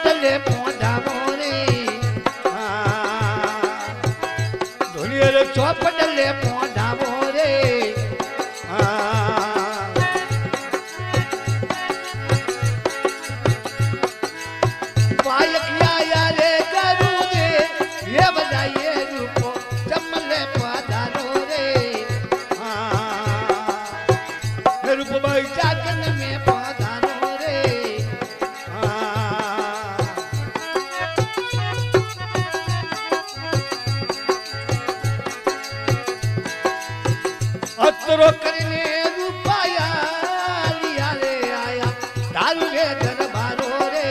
ચોપટલે પોંધાવો રે ધોળિયર ચોપટલે પોંધાવો રે પાયકિયા રે કરું દે એ બધાએ રૂપો ચમલે પધારો રે રૂપભાઈ ચાકન મે પધારો રે અત્તરો કરીને રૂપાયા લિયા રે આયા દારૂ રે દરબારો રે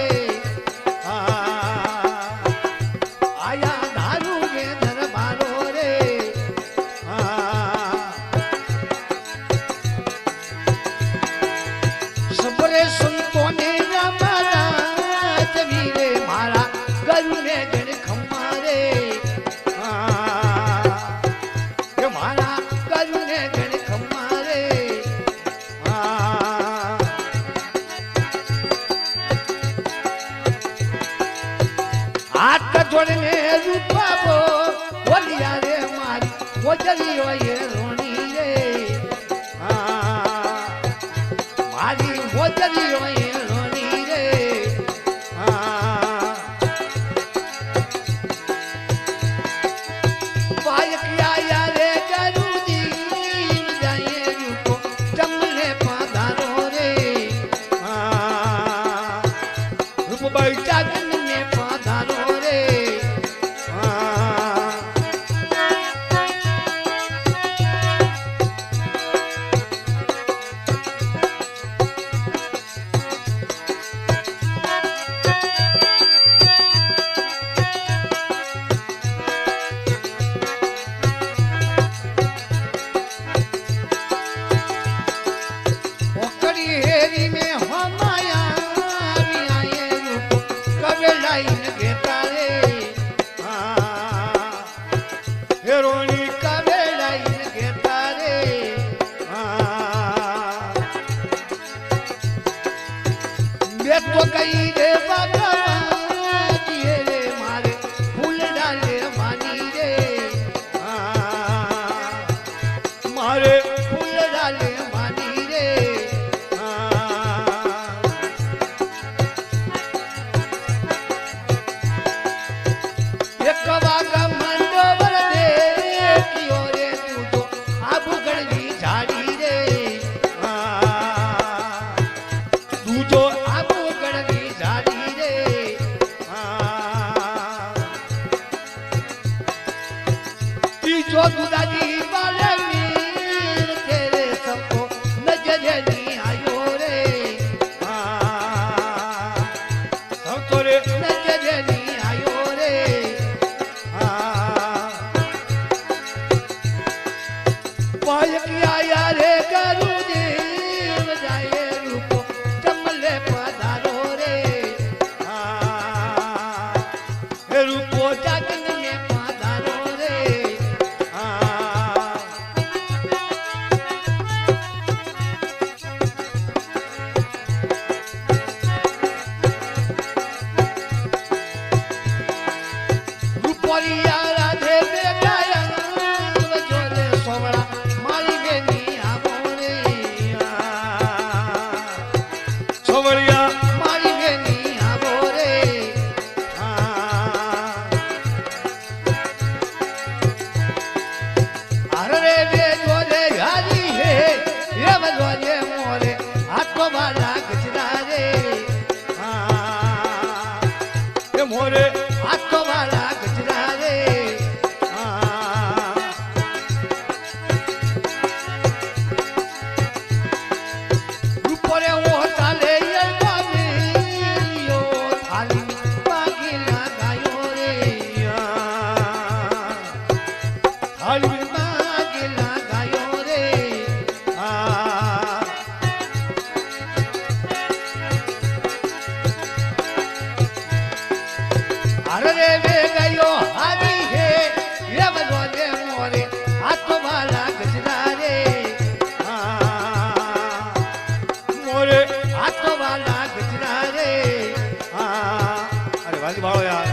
આયા દારૂ રે દરબારો રે સબરે સંતોને રમારા જવીરે મારા ગરુને ગણ ખમ્મા રે કે મારા ગરુને ગણ ખમ્મા રે હાથ જોડને રૂપાવો બોલિયા રે મારી ઓજરી હોય રોણી રે મારી ઓજરી હોય રોણી રે પાયકિયા રે ગરુદી જાય રૂપો ચમલે પધારો રે રૂપભાઈ ચાકન ને પધારો રે ओकड़ी हेरी में हमाया आए रूप कबे लाइन घेता रे हेरोनी कबे लाइन घेता रे मैं तो कही रे भगवान दिए रे मारे फूल डाले मानी रे मारे फूल डाले मानी रे एक वागा मंडोवर दे कियो रे तू तो आबू गढ़वी झाड़ी रे तू तो आबू गढ़वी झाड़ी रे तीजो दुदाजी वाले मीर तेरे सबको नजर नहीं आयो रे सब तोरे नजर नहीं आयो रे पायकिया रे गरुदेव जाए रूपो चमले पधारो रे रूपो जागन में पधारो रे रूपोरिया राधे बेगाया जोरे सोवड़ा मारी बेनी आवो रे सोवड़िया मारी बेनी आवो रे अरे बे जोरे हारी है ये बजोरे मोरे हाथों वाला गजरा रे ये मोरे हाथों वाला गजरा रे ऊपरे वो ताले ये गालियो थाली बागी लगायो रे थाली बागी लगायो रे अरे वे गयो हारी है ये बजोरे मोरे हाथों वाला गजरा रे मोरे हाथों वाला गजरा रे વાળો યાર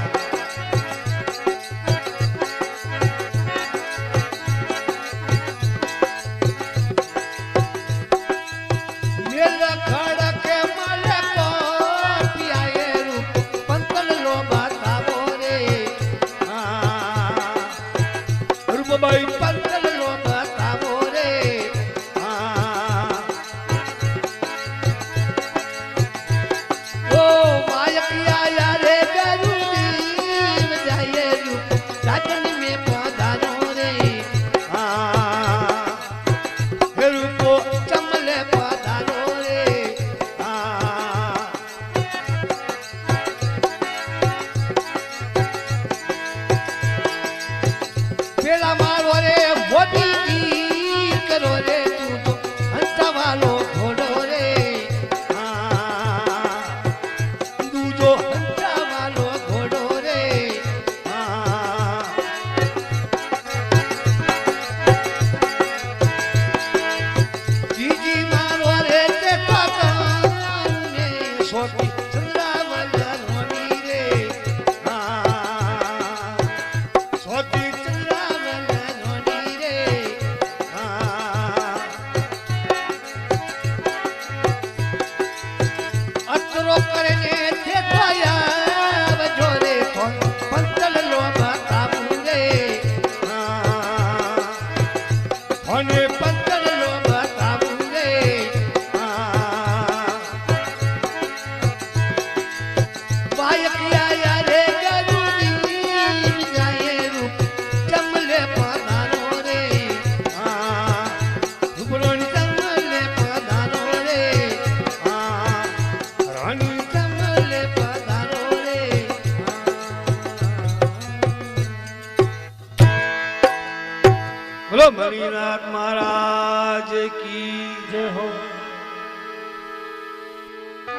મેલા ખડકે માલે કોટિયાએ રૂપ પંતલ લો બતાવો રે રૂપબાઈ પંતલ લો બતાવો રે ઓ માયકિયા રે ગરુડી જાય રૂપ રાજન મે પધારો રે હે રૂપો ચમલે પધારો રે પેલા મારો રે મોટી કરો રે તું તો હંસવાલો ઘોડો રે દૂજો હંસવાલો ઘોડો રે જીજી મારો રે તે કાકાને સોટી ચંદ્રાવલ રોની રે સોતી ચંદ્રાવલ રોની રે અતરો કરીને થેથાયા જોરે પંતલ લો બતાવું રે અને પંતલ લો બતાવું રે બાયકિયા રે ગરુડી જાય રૂપ ચમલે પધારો રે રૂપરાણી ચમલે પધારો રે રાણી ચમલે પધારો રે બોલો મણિનાથ મહારાજ કી